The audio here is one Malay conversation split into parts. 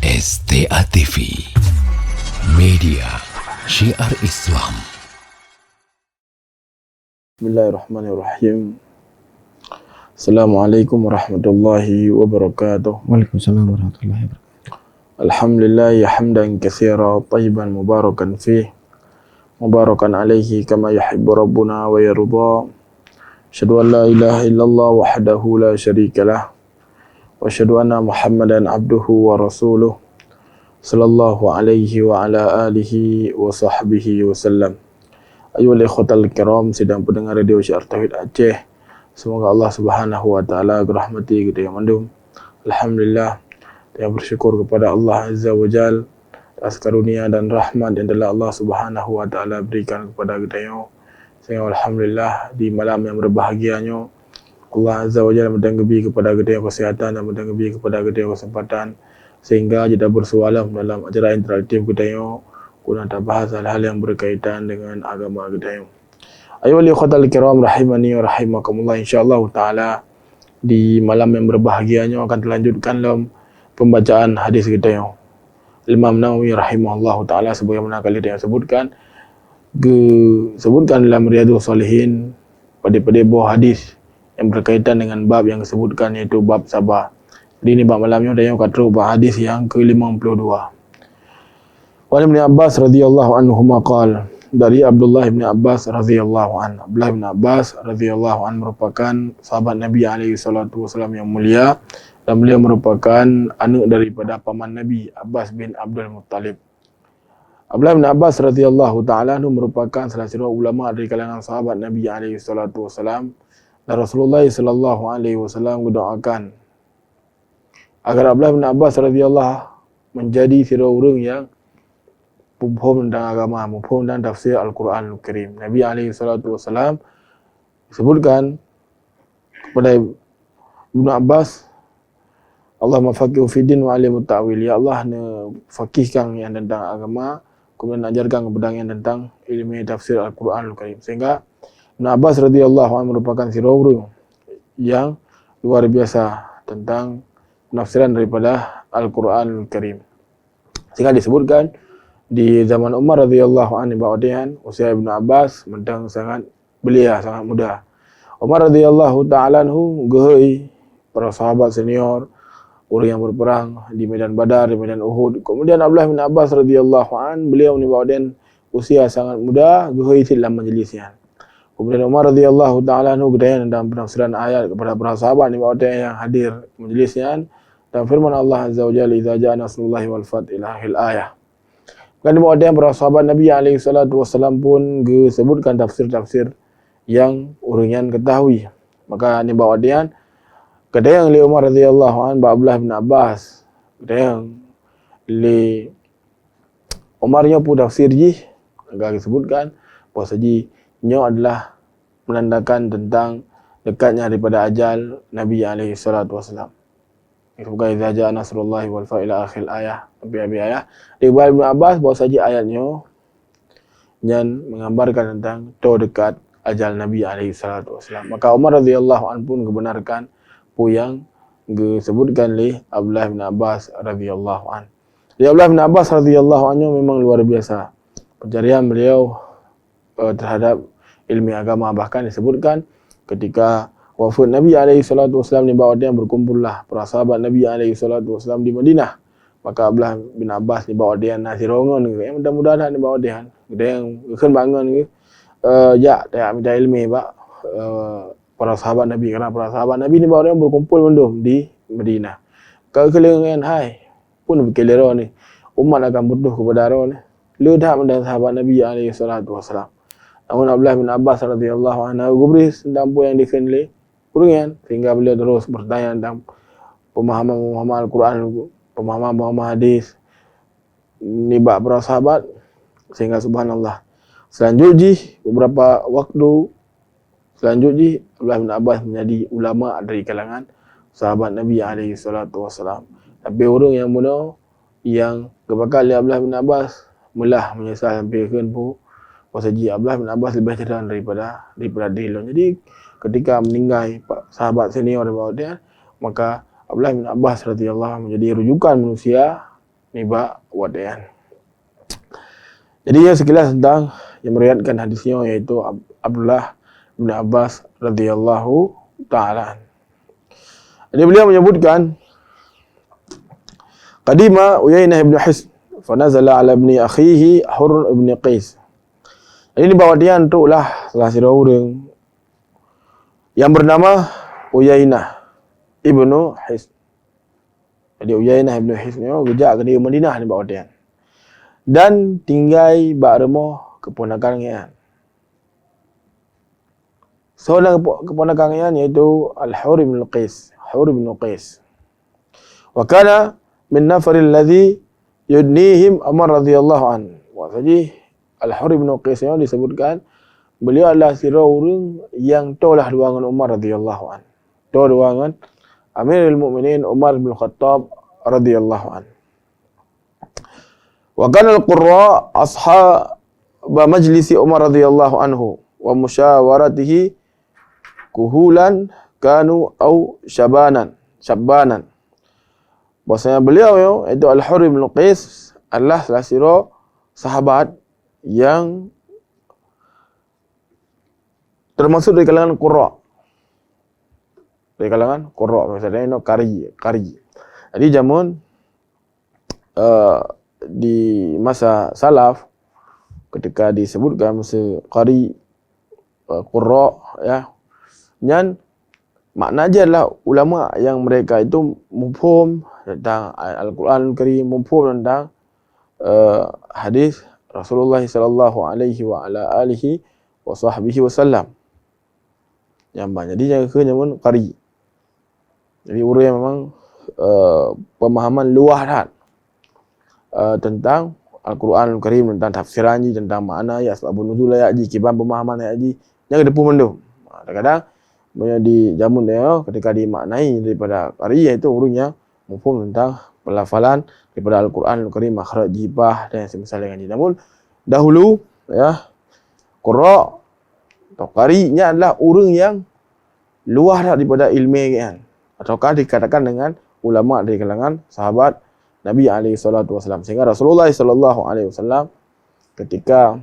STA TV, media syiar Islam. Bismillahirrahmanirrahim. Assalamualaikum warahmatullahi wabarakatuh. Waalaikumsalam warahmatullahi wabarakatuh. Alhamdulillah hamdan katsira tayyiban mubarakan fih, mubarakan alaihi kama yuhibbu rabbuna wa yarda. Asyhadu an la ilaha illallah wahdahu la syarikalah wa asyhadu anna Muhammadan abduhu wa rasuluh sallallahu alaihi wa ala alihi wa sahbihi wasallam. Ayyuhal ikhwatal kiram, sedang pendengar radio Syiar Tauhid Aceh, semoga Allah Subhanahu wa taala merahmati kita yang mandum. Alhamdulillah, saya bersyukur kepada Allah Azza wa Jal atas karunia dan rahmat yang telah Allah Subhanahu wa taala berikan kepada kita yang. Sehingga alhamdulillah di malam yang berbahagianya Allah Azza wa Jalla menanggapi kepada kita kesehatan dan menanggapi kepada kita kesempatan sehingga kita bersualam dalam acara interaktif kita yang guna bahas hal-hal yang berkaitan dengan agama kita yang. Ayo ikhwatal kiram rahimani wa rahimakumullah, insyaallah taala di malam yang berbahagianya akan dilanjutkan dalam pembacaan hadis kita yang. Imam Nawawi rahimahullah taala sebagaimana kali dia sebutkan dalam Riyadhus Shalihin pada buah hadis yang berkaitan dengan bab yang disebutkan, yaitu bab sabar. Jadi ini bab malamnya dan yang kata hadis yang ke-52. Wa Ibn Abbas radhiyallahu anhu maqal, dari Abdullah bin Abbas radhiyallahu anhu. Abdullah bin Abbas radhiyallahu anhu merupakan sahabat Nabi alaihi salatu wasallam yang mulia dan beliau merupakan anak daripada paman Nabi, Abbas bin Abdul Muttalib. Abdullah bin Abbas radhiyallahu taala merupakan salah satu ulama dari kalangan sahabat Nabi alaihi salatu wasallam. Dan Rasulullah sallallahu alaihi wasallam mendoakan agar Abdullah bin Abbas radhiyallahu menjadi seorang yang faham tentang agama, faham tentang tafsir Al-Quran Al-Karim. Nabi alaihi salatu wasallam disebutkan kepada Ibnu Abbas, Allah mafaqihu fi din wa alimut ta'wil. Ya Allah fakihkan yang tentang agama, kemudian ajarkan kepada yang tentang ilmu tafsir Al-Quran Al-Karim. Sehingga Ibn Abbas radhiyallahu anhu merupakan sirauh yang luar biasa tentang penafsiran daripada Al-Quran Al-Karim. Sehingga disebutkan di zaman Umar radhiyallahu anhu ba'dian usia Ibn Abbas mentang sangat belia, sangat muda. Umar radhiyallahu ta'ala anhu gehoi para sahabat senior, orang yang berperang di medan Badar, di medan Uhud. Kemudian Abdullah bin Abbas radhiyallahu anhu, beliau ni ba'dian usia sangat muda, gehoi dalam majlisnya. Kemudian Umar radhiyallahu ta'ala anhu kedayan dalam penafsiran ayat kepada para sahabat ni yang hadir majlisnya, dan firman Allah Azza wa Jalla, idza ja'a nasrullahi wal fath ila akhir ayat. Kan di bawah para sahabat Nabi alaihi salatu wasallam pun disebutkan tafsir-tafsir yang urungan ketahui. Maka ni bawah dia kedayan li Umar radhiyallahu anhu Abdullah bin Abbas, kedayan li Umarnya pun tafsir ji agak disebutkan bahawa saji nya adalah menandakan tentang dekatnya daripada ajal Nabi alaihi salatu wasallam. Semoga idza jaa nasrullahi wal fath ila akhir ayat, sampai habis ayat. Di Ibnu Abbas bahawa saja ayatnya yang menggambarkan tentang dekat ajal Nabi alaihi salatu wasallam. Maka Umar radhiyallahu anhu pun membenarkan apa yang disebutkan oleh Abdullah bin Abbas radhiyallahu anhu. Jadi Abdullah bin Abbas radhiyallahu anhu memang luar biasa pencarian beliau terhadap ilmu agama. Bahkan disebutkan ketika wafat Nabi alaihi salatu wasallam di bawah dia berkumpullah para sahabat Nabi alaihi salatu wasallam di Madinah. Maka Abdullah bin Abbas di bawah dia nasirongon ke mudah-mudahan di bawah dia yang kan bangun ke ya tak minta ilmu pak para sahabat Nabi, kerana para sahabat Nabi di bawah dia berkumpul mendum di Madinah. Kekelengan hai pun berkelero ni umat akan butuh kepada ro ni ledah mendan sahabat Nabi alaihi salatu wasallam. Namun Abdullah bin Abbas radhiyallahu anhu gubris tentang apa yang dikenali kurungan, sehingga beliau terus bertanya tentang pemahaman Al-Quran, pemahaman hadis ni bab para sahabat, sehingga subhanallah selanjutnya beberapa waktu selanjutnya Abdullah bin Abbas menjadi ulama dari kalangan sahabat Nabi alaihi salatu wasallam. Tapi orang yang muda yang kebakal Abdullah bin Abbas mulah menyesal sampai kan pun Pasal Abdullah bin Abbas lebih cerdas daripada dia. Jadi ketika meninggal sahabat senior di bawah dia, maka Abdullah bin Abbas radhiyallahu anhu menjadi rujukan manusia ni ba wadian. Jadi ya sekilas tentang yang meriwayatkan hadisnya yaitu Abdullah bin Abbas radhiyallahu taala. Jadi beliau menyebutkan qadima Uyainah ibn Hisn fa nazala ala ibni akhihi Hurr ibn Qais. Jadi bawa dia untuklah salah satu orang yang bernama Uyainah ibnu Hisn. Jadi Uyainah ibn Hisn ni gejak ke dia Madinah ni bawa dia. Dan tinggal bak remoh keponakan dia. Seorang keponakan dia iaitu Al-Hurr ibn Qais. Hurr ibn Qais. Wa kana min nafaril ladzi yudnihim Umar radhiyallahu an. Jadi Al-Hurr ibn Qais yang disebutkan beliau adalah seorang yang taulah ruangan Umar radhiyallahu an. Tau ruangan Amirul Mukminin Umar bin Khattab radhiyallahu an. Wa kana al-qurra ashab majlisi Umar radhiyallahu anhu wa musyawaratihi kuhulan kanu au syabanan. Bahasanya beliau itu Al-Hurr bin Qais adalah salah satu sahabat yang termasuk dari kalangan qurra. Dari kalangan qurra, maksudnya itu qari. Jadi zaman di masa salaf ketika disebutkan masa qari qurra ya, dan makna aja adalah ulama yang mereka itu mufhum tentang Al-Quran Al-Karim, mufhum tentang hadis Rasulullah sallallahu alaihi wa ala alihi wa sahbihi wasallam. Yang banyak jadi yang ke zaman qari. Jadi orang yang memang pemahaman luas dah tentang Al-Quran Al-Karim, tentang tafsirannya, tentang makna ayat, sebab nuzul ayat ji, kiban pemahaman ayat ji, yang ada pun benda. Kadang-kadang di zaman dia ketika dimaknai daripada qari iaitu orang yang mufhum tentang pelafalan daripada Al-Quran Al-Karim, makhraj jibah dan semisal dengan ini. Namun dahulu ya, qurra atau qari'nya adalah orang yang luar daripada ilmu kan, ataukah dikatakan dengan ulama dari kalangan sahabat Nabi alaihi salatu wasallam. Sehingga Rasulullah sallallahu alaihi wasallam ketika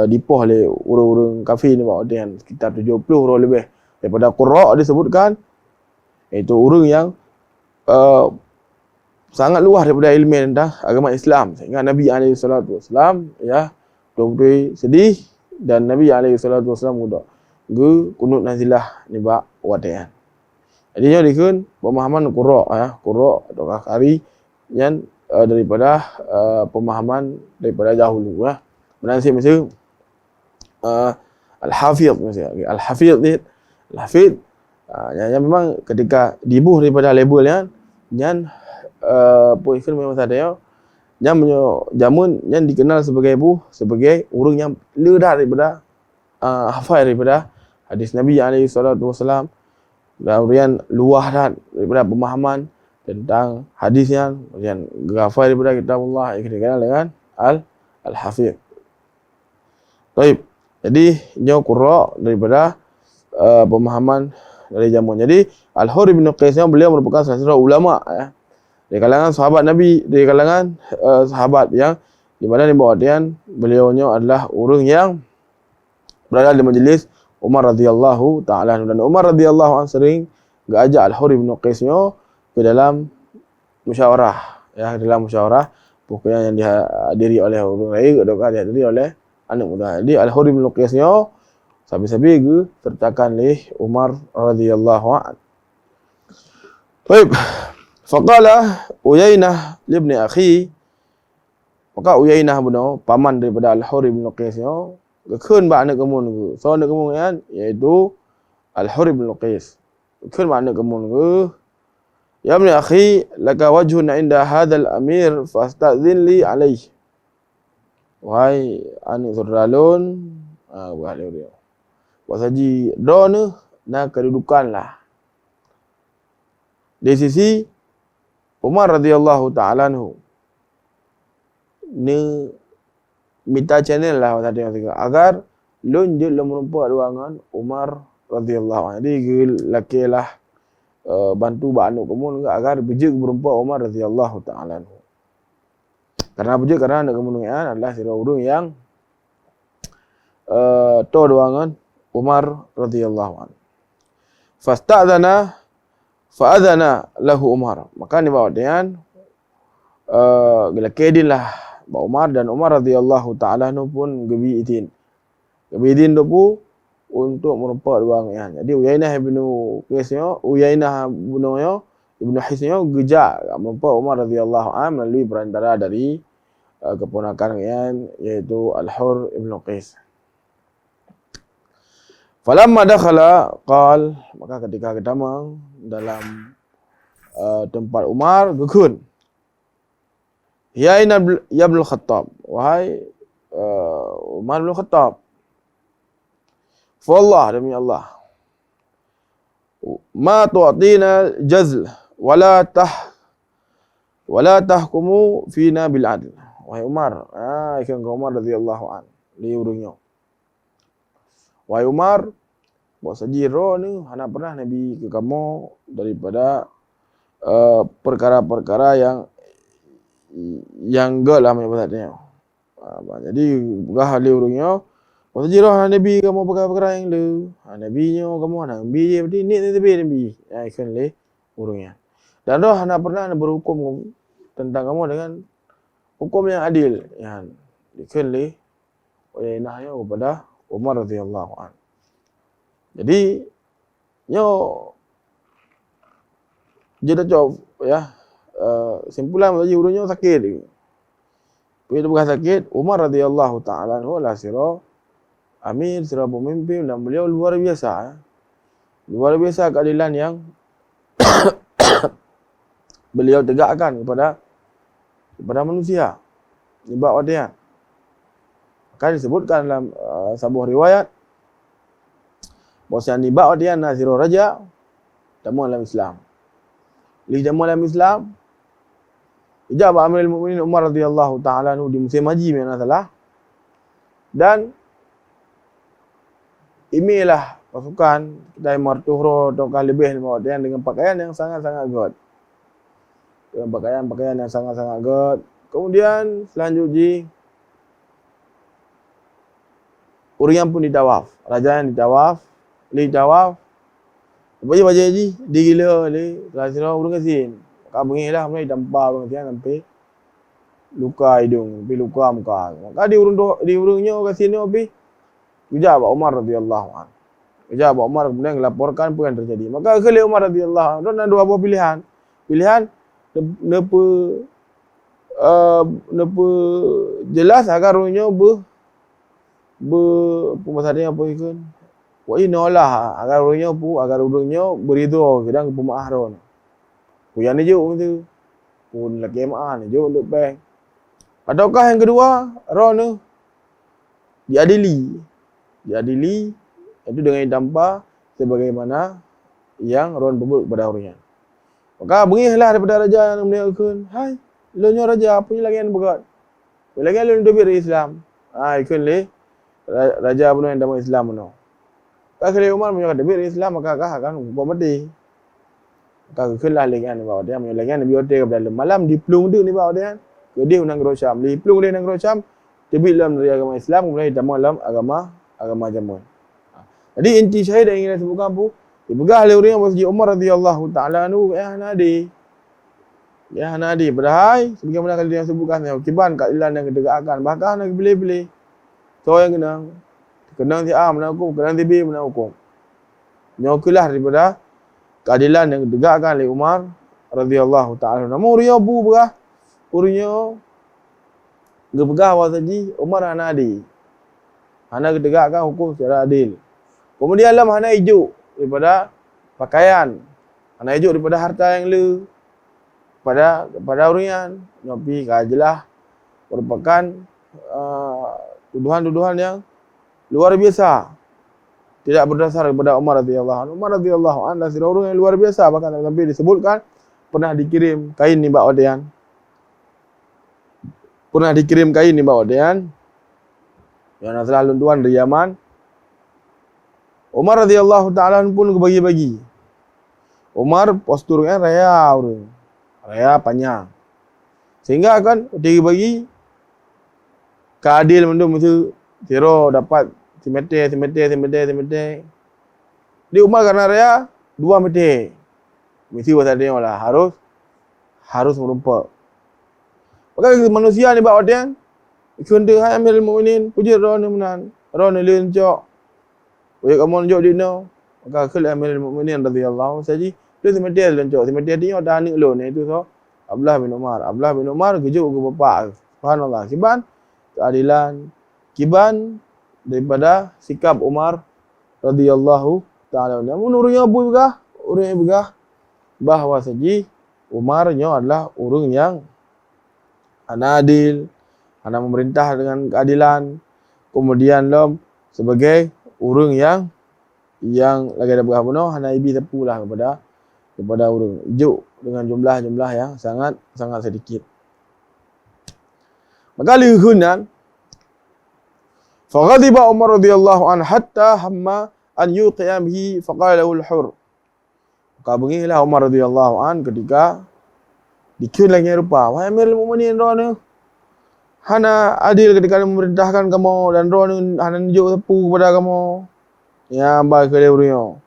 dipoh oleh orang-orang kafir ni bahawa dia sekitar 70 orang lebih daripada qurra disebutkan, iaitu orang yang sangat luas daripada ilmu tentang agama Islam. Sehingga Nabi alaihi salatu wasallam ya betul-betul sedih, dan Nabi alaihi salatu wasallam mudah kunut nazilah ni bak wadian. Jadi dia dikun pemahaman qurra ya, qurra atau qari yang daripada pemahaman daripada dahulu ya. Menansi macam Al-Hafidh misalnya. Al-Hafidh ni yang memang ketika dibuh daripada label yang poikan memang ada ya. Yang jamun yang dikenal sebagai orang yang ledah daripada hafal daripada hadis Nabi alaihi salatu wasallam, dan orang luah daripada pemahaman tentang hadisnya, yang hafal daripada kitab Allah yang dikenal dengan Al-Hafidh. Baik. Jadi dia qurra daripada pemahaman dari zaman. Jadi Al-Hurr bin Qais beliau merupakan salah satu ulama ya, dari kalangan sahabat Nabi, dari kalangan sahabat yang di mana di bawah dia beliaunya adalah orang yang berada di majlis Umar radhiyallahu taala, dan Umar radhiyallahu anhu sering ajak Al-Hurr bin Qais ke dalam musyawarah ya, dalam musyawarah pokoknya yang dihadiri oleh orang lain atau dihadiri oleh anak muda. Jadi Al-Hurr bin Qais sabi-sabi ke sertakan oleh Umar radhiyallahu anhu. Baik. Faqala Uyainah li ibni akhi, maka Uyainah benar paman daripada Al-Hurr bin Qais keun ba anak kemun ke. So anak kemun kan iaitu Al-Hurr bin Qais. Keun ba anak kemun ke. Ya ibni akhi, laka wajhun inda hadzal amir fastadzin li alaihi. Wahai anak saudara-lun, buat dia. Wasaji dona na kedudukanlah di sisi Umar radhiyallahu taala anhu. Ni minta channel lah tadi agar lun je lu merumpak ruangan Umar radhiyallahu anhu. Jadi lakilah bantu ba anu kemun agar bijak merumpak Umar radhiyallahu taala anhu. Karena apa je? Karena nak kemenungan adalah sirah urung yang to doangan Umar radhiyallahu anhu. Fasta'dzana fa'adzana lahu Umar. Maka ni bawa dian gelakidin lah ba Umar, dan Umar radhiyallahu taala nu pun gebi idin. Gebi idin tu pun untuk merempak doangan. Jadi Uyainah ibnu Qisnya, Uyainah ibnu Hisnya gejak merempak Umar radhiyallahu anhu melalui perantara dari keponakan iaitu Al-Hur ibnu Qis. Falamma dakhala qal, maka ketika ketama dalam tempat Umar gekun. Ya ibn Khattab, wahai Umar bin Khattab. Fa Allah, demi Allah. Ma tu'tina jazl wala tahkumu fina bil adl. Wahai Umar, ikan Umar radhiyallahu an, li urungnya. Wahai Umar, bahawa sajiro ni hana pernah Nabi ke kamu daripada perkara-perkara yang enggak lah maksudnya. Jadi begah li urungnya, bahawa sajiro hana Nabi kamu perkara-perkara yang le. Nabi nyo kamu hana Nabi je berarti ni Nabi. Ikan li urungnya. Dan roh hana pernah berhukum tentang kamu dengan hukum yang adil. Ikan li nahnya kepada Umar radhiyallahu anhu. Jadi dia dah jawab simpulan tadi urutnya sakit. Bila bukan sakit, Umar radhiyallahu taala anhu lah sira amir, sira pemimpin, dan beliau luar biasa. Luar biasa keadilan yang beliau tegakkan kepada manusia. Ini bab dia. Kan disebutkan dalam sebuah riwayat bahawa ni bab dia nazirul raja tamu dalam Islam. Li tamu dalam Islam. Ijab Amirul Mukminin Umar radhiyallahu taala anhu di musim haji mana salah. Dan inilah pasukan dari Martuhro atau lebih dengan pakaian yang sangat-sangat god. Dengan pakaian yang sangat-sangat god. Kemudian selanjutnya orang pun ditawaf. Raja yang ditawaf. Li tawaf. Baca haji. Dia gila. Setelah orang kesin. Maka bengih lah. Mereka tampar orang kesin sampai luka hidung. Sampai luka muka. Maka di urungnya orang kesin ni habis. Ujab Umar radhiyallahu anhu. Ujab Umar kemudian melaporkan apa yang terjadi. Maka kali Umar radhiyallahu anhu. Ada dua buah pilihan. Pilihan. Napa jelas agar orangnya pembahasannya apa ikut? Wah inolah agar orangnya beridho kadang pemaah ron. Puyan ni je tu. Pun laki maah ni je untuk bank. Ataukah yang kedua, ron tu diadili itu dengan tanpa sebagaimana yang ron pembuk kepada orangnya. Maka bengihlah daripada raja yang meniakan, hai, lo nyo raja punya lagi yang berat. Lagi lo lebih dari Islam. Ikut le raja punya yang dalam Islam punya. Kalau Umar menyatakan demi Islam maka akan hukum mati. Maka kelah lengan bawa dia menyatakan Nabi Ote kepada malam di pelung dia ni bawa dia. Ke dia nang Syam. Di pelung dia nang Syam terbit dalam dari agama Islam kemudian ditambah dalam agama Jamun. Jadi inti syahid yang ingin saya sebutkan apa? Dipegah oleh orang yang bersiji Umar radhiyallahu taala anhu ya nadi padahal sebagaimana kali yang sebutkan kiban keadilan yang ditegakkan bahkan nak pilih-pilih. So yang kenang si A mana hukum, kenang si B mana hukum. Nyokulah daripada keadilan yang ditegakkan oleh Umar radhiyallahu taala. Namun uriya bu berah, uriya gepegah wasaji Umar hana adil. Hana ditegakkan hukum secara adil. Kemudian dalam hana ijuk daripada pakaian, hana ijuk daripada harta yang le pada urian, nyopi kajelah merupakan tuduhan-tuduhan yang luar biasa. Tidak berdasar daripada Umar radhiyallahu anhu. Umar radhiyallahu anhu adalah orang yang luar biasa, bahkan sampai disebutkan pernah dikirim kain ni bak odean. Yang adalah luntuan dari Yaman. Umar radhiyallahu taala pun bagi-bagi. Umar posturnya raya panjang. Sehingga kan dia bagi keadil mendung mesti tiro dapat semete. Di Umar karena raya 2 mete. Mesti pasal dia lah harus merumpak. Maka manusia ni bawa dia ikut hai Amirul Mukminin puji ron menan. Ron lin jok. Oi kamu jok dino. Maka khul Amirul Mukminin radhiyallahu saji dia semete lin jok. Semete dia dah ni lo ni itu so. Abdullah bin Umar kejuk ke bapa. Subhanallah. Kiban keadilan, kiban daripada sikap Umar radhiyallahu taala. Namun urangnya begah bahawa saji Umarnya adalah orang yang adil, ana memerintah dengan keadilan. Kemudian sebagai orang yang lagi ada begah penuh hana ibi tepulah kepada orang ijuk dengan jumlah yang sangat sedikit. Maka lihunan faghadiba Umar radhiyallahu anhu hatta hamma an yuqiya bihi faqala lahu al-hur. Maka bengilah Umar radhiyallahu anhu ketika dikun lagi rupa wahai Amirul Mukminin ron hana adil ketika memerintahkan kamu dan ron hana nunjuk tepu kepada kamu ya baik kelewrio.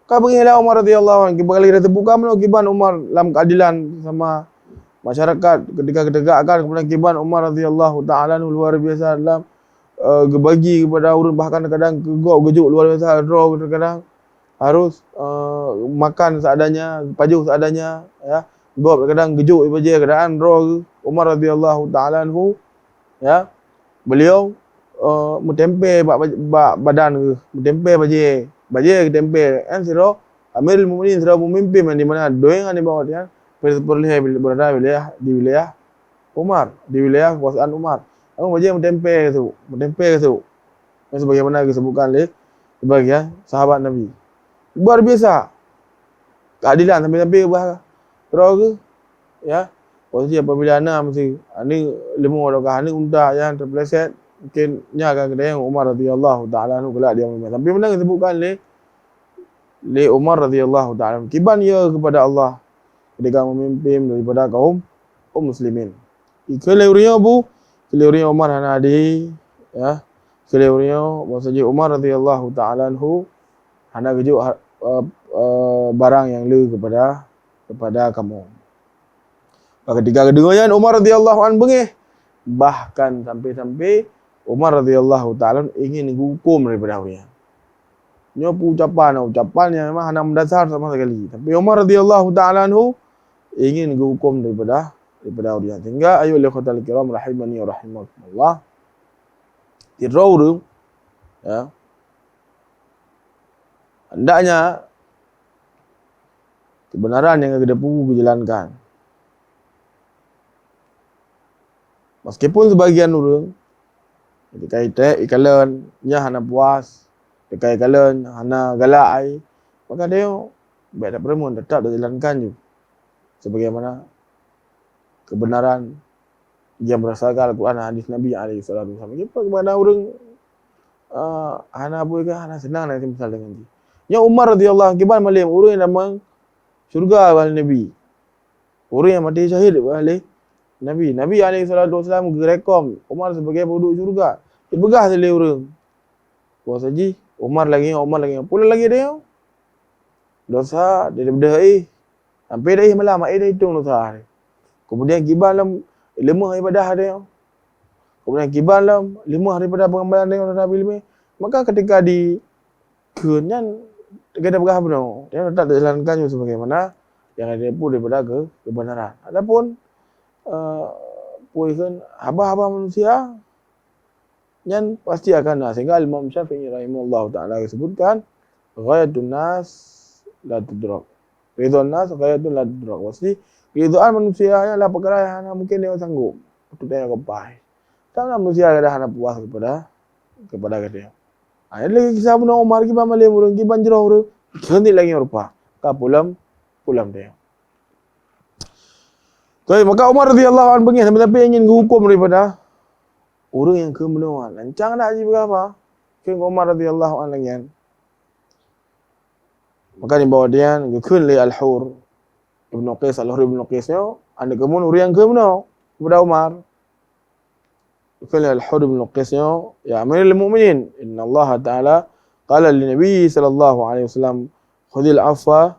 Maka bengilah Umar radhiyallahu anhu kali dia tepu kamu kiban Umar dalam keadilan sama masyarakat ketika ditegakkan kepada kiban Umar radhiyallahu taala luar biasa dalam bagi kepada orang bahkan kadang gejuk luar biasa draw kadang harus makan seadanya, pajuh seadanya ya. Gop kadang gejuk baje keadaan draw Umar radhiyallahu taala anhu ya. Beliau mentempe badan mentempe baje tempe kan siro Amirul Mukminin siro pemimpin di mana doengan di bawah dia berada di wilayah Umar, di wilayah kekuasaan Umar. Aku baje mentempe ke tu. Sebagaimana disebutkan oleh sebagian sahabat Nabi. Luar biasa. Keadilan sampai bah terus ya. Posisi apabila ana mesti ani lemu atau ni unta yang terpeleset mungkin nya akan kedai Umar radhiyallahu taala anhu kelak dia sampai mana disebutkan le Umar radhiyallahu taala kiban ia kepada Allah ketika memimpin daripada kaum muslimin. Kelewrinya Umar hanadi ya. Kelewrinya maksudnya Umar radhiyallahu taala anhu hana gejuk barang yang le kepada kamu. Ketika kedengaran Umar radhiyallahu anhu bengih, bahkan sampai Umar radhiyallahu taala ingin hukum daripada dia. Nyo ucapannya memang hana mendasar sama sekali. Tapi Umar radhiyallahu taala anhu ingin hukum daripada dia. Sehingga ayu ikhwatal kiram rahimani wa rahimakumullah. Tirau ya. Hendaknya kebenaran yang kita perlu dijalankan. Meskipun sebagian orang ketika ikalan nya hana puas, ketika ikalan hana galak ai, maka dia baik tak perlu tetap dijalankan juga. Sebagaimana kebenaran yang berdasarkan Al-Quran dan hadis Nabi alaihi salatu wasallam. Apa kepada orang hana apa ke hana senang nak misal dengan dia. Yang Umar radhiyallahu anhu kiban malim orang yang dalam syurga wal Nabi. Orang yang mati syahid oleh Nabi alaihi salatu wasallam gerekom Umar sebagai penduduk syurga. Dia begah sele orang. Puas haji Umar lagi pula lagi dia. Dosa dia dah sampai dah malam dah hitung dosa. Kemudian kiban lemah ibadah dia. Kemudian kiban lemah daripada pengamalan dia Nabi ilmu. Maka ketika di kenyan kita begah benar. Dia tak dijalankan sebagaimana yang ada pun daripada kebenaran. Adapun puikan haba-haba manusia yang pasti akan sehingga Imam Syafi'i rahimahullah taala sebutkan ghayatun nas la tudrak. Ridwan nas ghayatun la tudrak. Pasti ridwan manusia adalah perkara yang mungkin dia sanggup untuk dia capai. Tak manusia ada hana puas kepada dia. Ada lagi kisah Ibnu Umar kiban malim urang kiban jerah urang kendi lagi rupa ka pulam dia. Jadi maka Umar radhiyallahu anhu bengih tapi ingin hukum daripada orang yang kemenuhan. Lancang nak haji berapa? King Umar radhiyallahu anhu lagi. Maka di bawah dia ngekun li al-Hur Ibnu Qais al-Hur Ibnu Qais anda kemun orang yang ke mana kepada Umar. Kala Al-Hur bin Qais ya Amirul Mukminin, inna Allah Ta'ala qala li Nabi sallallahu alaihi wasallam khudhil afwa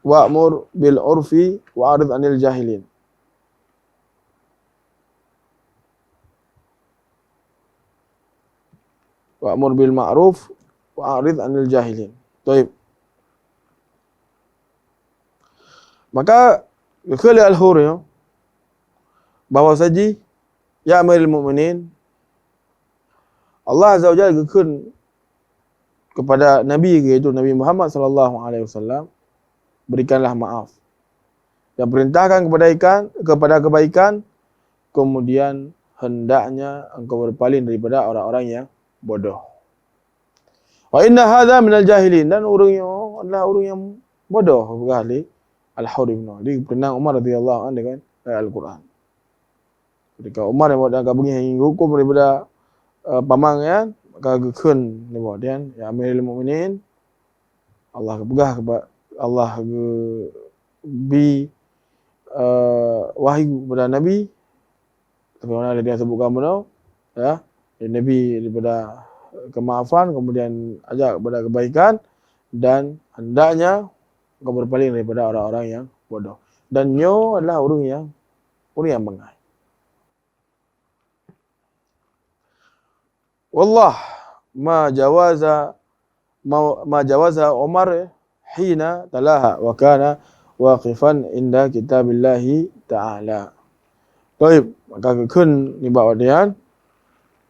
wa'mur bil urfi wa'rid 'anil jahilin. Wa'mur bil ma'ruf wa'rid 'anil jahilin. Baik. Maka kala Al-Hur bahawa saji ya Amirul Mukminin, Allah Azza wa Jalla gekun kepada Nabi iaitu Nabi Muhammad sallallahu alaihi wasallam, berikanlah maaf dan perintahkan kepada kebaikan, kemudian hendaknya engkau berpaling daripada orang-orang yang bodoh. Wa inna hadza minal jahilin, dan orangnya adalah orang yang bodoh berkali Al-Hur bin Qais. Dia pernah Umar radhiyallahu anhu dengan Al-Quran. Ketika Umar yang buat gabungan hukum daripada pamannya, maka gekun dia buat dia ya Amirul Mukminin, Allah kepegah kepada Allah bi wahyu kepada Nabi, sebagaimana dia sebutkan benar ya, Nabi daripada kemaafan, kemudian ajak kepada kebaikan, dan hendaknya kau berpaling daripada orang-orang yang bodoh. Dan nyo adalah orang yang bengai. Wallah ma jawaza Umar hina talaha wa kana waqifan inda kitabillahi ta'ala. Baik, maka kekun ni bawa dia,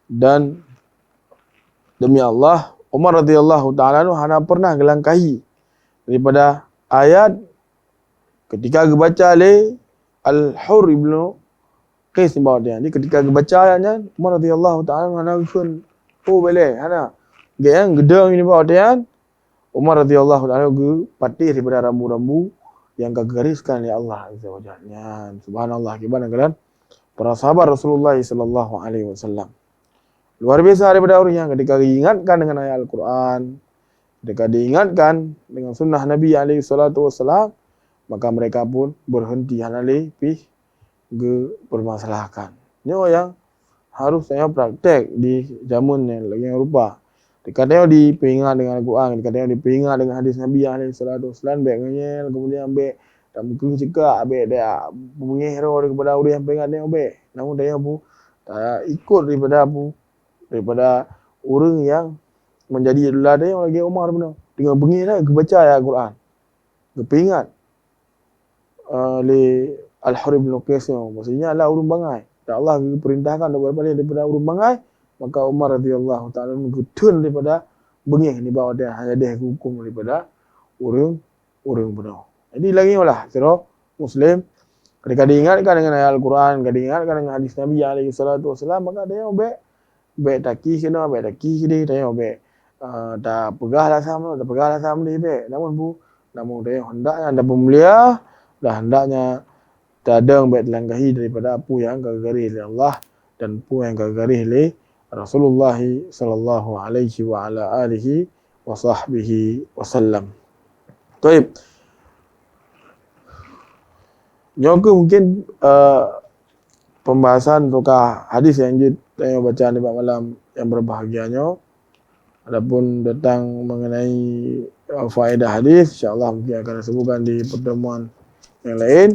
dan demi Allah Umar radhiyallahu taala hana pernah gelangkahi daripada ayat ketika dibaca oleh Al-Hur bin Qais ni bawa dia. Ni ketika dibaca ayatnya Umar radhiyallahu taala hana kekun boleh hana yang gedang ini bawa dia. Umar radhiyallahu taala patih daripada rambu-rambu yang digariskan oleh Allah Azza wa Jalla. Subhanallah, gimana kalian para sahabat Rasulullah sallallahu alaihi wasallam. Luar biasa daripada orang yang ketika diingatkan dengan ayat Al-Quran, ketika diingatkan dengan sunnah Nabi alaihi salatu wasallam, maka mereka pun berhenti hanali pi bermasalahkan. Ini yang harus saya praktek di zaman yang rupa. Kadang diperingat dengan Al-Quran, kadang diperingat dengan hadis Nabi alaihi salatu wasallam, baik ngel, kemudian baik tak mungkin cakap baik dia mengehro kepada orang yang peringat dia baik. Namun dia pun tak ikut daripada orang yang menjadi idola dia yang lagi Umar benar. Dengan bengih dah baca ayat Al-Quran. Kepingat oleh Al-Hur bin Qais, maksudnya adalah urun bangai. Dan Allah perintahkan daripada urun bangai, maka Umar radhiyallahu taala getun daripada bengih ni bawa dia hanya dia hukum daripada orang benar. Jadi lagi lah kira Muslim ketika diingatkan dengan ayat Al-Quran, ketika diingatkan dengan hadis Nabi alaihi salatu wasallam, maka dia baik taki kena, baik taki dia baik tak pegahlah sama dia baik. Namun dia hendaknya anda pemulia dan hendaknya tadang baik dilangkahi daripada apa yang kagaris oleh Allah dan apa yang kagaris oleh Rasulullah sallallahu alaihi wa ala alihi wa sahbihi wasallam. Baik. Nyoku mungkin pembahasan tukar hadis yang kita baca di malam yang berbahagianya. Adapun tentang mengenai faedah hadis, insya-Allah mungkin akan disebutkan di pertemuan yang lain.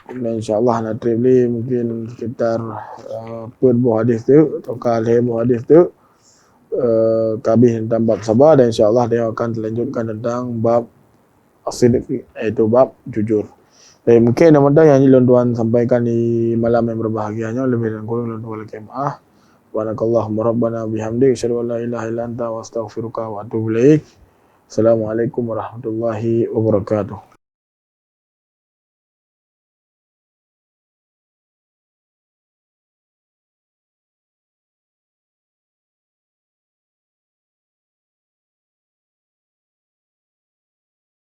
Dan insya-Allah nak tribli mungkin sekitar buah hadis tu, tukar buah hadis tu kabih tentang bab sabar, dan insya-Allah dia akan dilanjutkan tentang bab as-sidq, iaitu bab jujur. Dan mungkin nama-nama yang tuan sampaikan di malam yang berbahagianya, lebih dan kurang wal jamaah. Subhanakallahumma rabbana bihamdik asyhadu an la ilaha illa anta wa astaghfiruka wa atubu ilaik. Assalamualaikum warahmatullahi wabarakatuh.